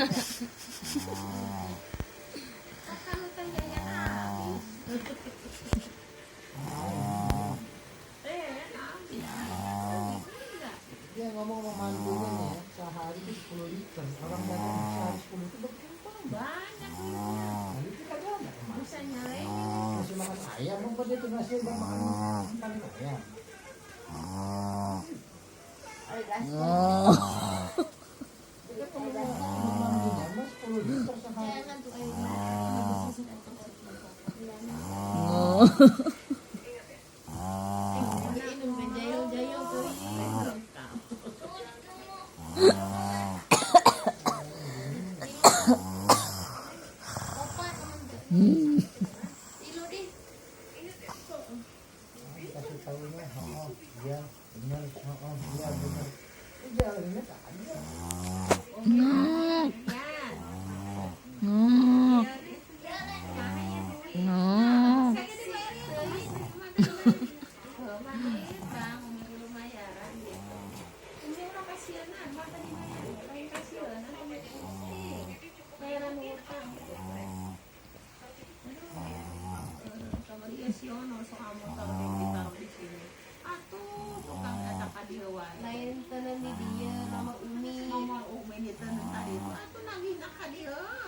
Dia ngomong sama mantunya ya, sehari itu 10 liter. Orang datang sehari 10 itu berkembang banyak. Nah, itu kagak ada kemana. Bisa nyalain. Masih makan ayam, apa dia tuh masih makan ayam. Ada gas. Kita kalau 10 liter sehari. Jangan tuh air. Minum jayo-jayo tuh.